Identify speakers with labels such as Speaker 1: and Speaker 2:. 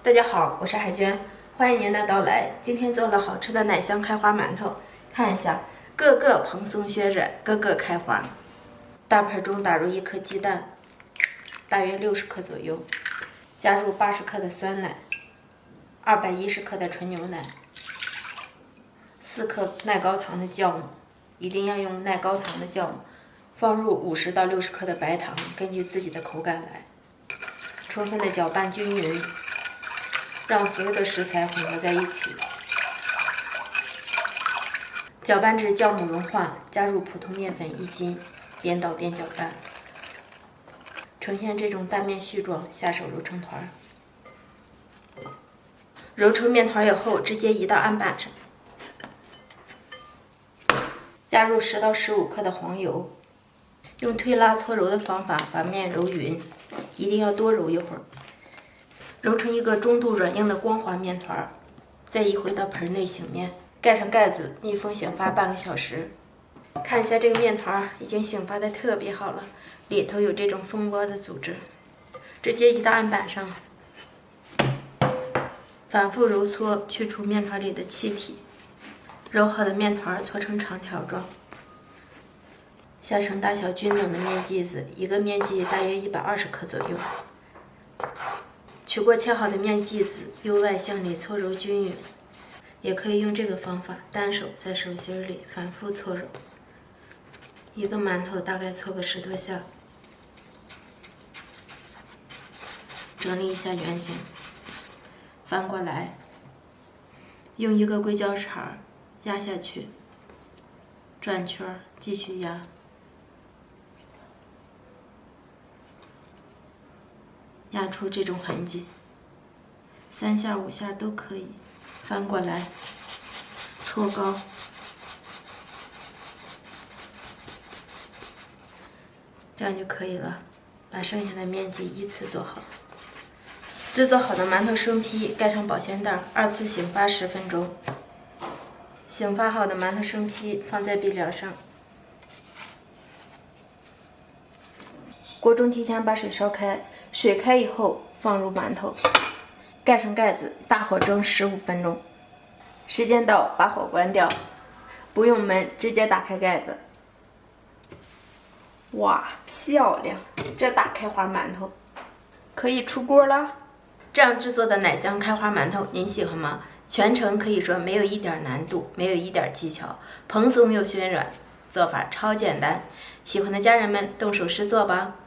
Speaker 1: 大家好，我是海娟，欢迎您的到来。今天做了好吃的奶香开花馒头，看一下，个个蓬松暄软，个个开花。大盆中打入1颗鸡蛋，大约60克左右，加入80克的酸奶，210克的纯牛奶，4克耐高糖的酵母，一定要用耐高糖的酵母。放入50到60克的白糖，根据自己的口感来。充分的搅拌均匀，让所有的食材混合在一起。搅拌至酵母融化，加入普通面粉1斤，边捣边搅拌，呈现这种蛋面絮状，下手揉成团。揉成面团以后，直接移到案板上，加入10到15克的黄油。用推拉搓揉的方法把面揉匀，一定要多揉一会儿，揉成一个中度软硬的光滑面团，再移回到盆内醒面，盖上盖子，密封醒发半个小时。看一下这个面团已经醒发的特别好了，里头有这种蜂窝的组织，直接移到案板上，反复揉搓，去除面团里的气体。揉好的面团搓成长条状。下成大小均等的面剂子，一个面剂大约120克左右。取过切好的面剂子，由外向里搓揉均匀。也可以用这个方法，单手在手心里反复搓揉。一个馒头大概搓个10多下。整理一下圆形，翻过来，用一个硅胶铲压下去，转圈，继续压。压出这种痕迹，3下5下都可以。翻过来，搓高，这样就可以了。把剩下的面剂依次做好。制作好的馒头生坯盖上保鲜袋，2次醒发10分钟。醒发好的馒头生坯放在壁梁上。锅中提前把水烧开，水开以后放入馒头，盖上盖子，大火蒸15分钟。时间到，把火关掉，不用焖，直接打开盖子。哇，漂亮！这大开花馒头可以出锅了。这样制作的奶香开花馒头，您喜欢吗？全程可以说没有一点难度，没有一点技巧，蓬松又暄软，做法超简单。喜欢的家人们动手试做吧。